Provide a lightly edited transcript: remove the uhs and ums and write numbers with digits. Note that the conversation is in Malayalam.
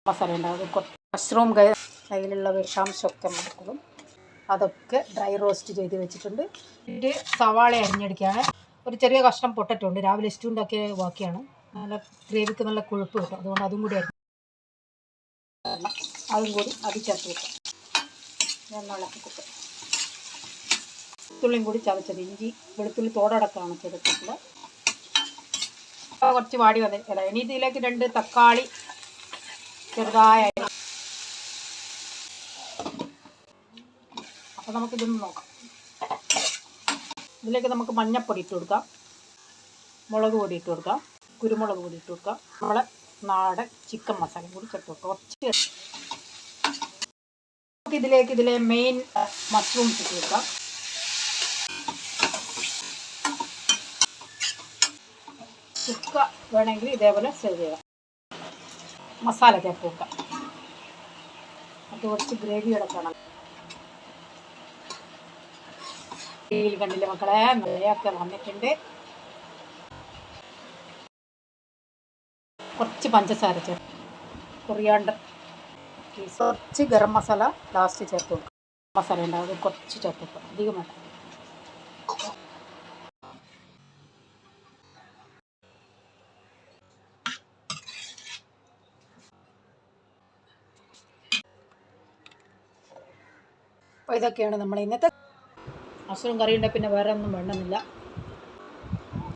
മസാല ഉണ്ടാകും. മഷ്റൂം കയ്യിലുള്ള വിഷാംശമൊക്കെ മാറ്റും. അതൊക്കെ ഡ്രൈ റോസ്റ്റ് ചെയ്ത് വെച്ചിട്ടുണ്ട്. ഇത് സവാള അരിഞ്ഞെടുക്കുകയാണ്. ഒരു ചെറിയ കഷ്ണം പൊട്ടറ്റോ ഉണ്ട്. രാവിലെ സ്റ്റൂ ഉണ്ടാക്കിയ ബാക്കിയാണ്. നല്ല ഗ്രേവിക്ക് നല്ല കൊഴുപ്പ് കിട്ടും. അതുകൊണ്ട് അതും കൂടി അത് ചേർത്ത് വെക്കാം. ഇളക്കി കിട്ടും. വെളുത്തുള്ളിയും കൂടി ചതച്ചത്, ഇഞ്ചി വെളുത്തുള്ളി തോടടക്കമാണ് ചെയ്തിട്ടുള്ളത്. കുറച്ച് വാടി വന്നില്ല. ഇനി ഇതിലേക്ക് 2 തക്കാളി ചെറുതായ. അപ്പോൾ നമുക്കിതൊന്ന് നോക്കാം. ഇതിലേക്ക് നമുക്ക് മഞ്ഞൾപ്പൊടി ഇട്ട് കൊടുക്കാം, മുളക് പൊടി ഇട്ട് കൊടുക്കാം, കുരുമുളക് പൊടി ഇട്ട് കൊടുക്കാം, നമ്മളെ നാടൻ ചിക്കൻ മസാല കൂടി ചേർത്ത് കൊടുക്കാം. കുറച്ച് ഇതിലെ മെയിൻ മഷ്റൂംസ് ഇട്ട് കൊടുക്കാം. ചുക്ക വേണമെങ്കിൽ ഇതേപോലെ സെർവ് ചെയ്യാം. മസാല ചേർത്ത് കൊടുക്കാം. അത് കുറച്ച് ഗ്രേവി കിടക്കണം. ടിവിയിൽ കണ്ടില്ലേ മക്കളെ, നിറയൊക്കെ വന്നിട്ടുണ്ട്. കുറച്ച് പഞ്ചസാര ചേർത്ത്, കൊറിയാണ്ടർ, കുറച്ച് ഗരം മസാല ലാസ്റ്റ് ചേർത്ത് കൊടുക്കും. മസാല ഉണ്ടാകും, കുറച്ച് ചേർത്ത് കൊടുക്കും, അധികം വേണ്ട. അപ്പോൾ ഇതൊക്കെയാണ് നമ്മുടെ ഇന്നത്തെ മഷ്റൂം കറി. ഉണ്ട്, പിന്നെ വേറെ ഒന്നും വേണമെന്നില്ല.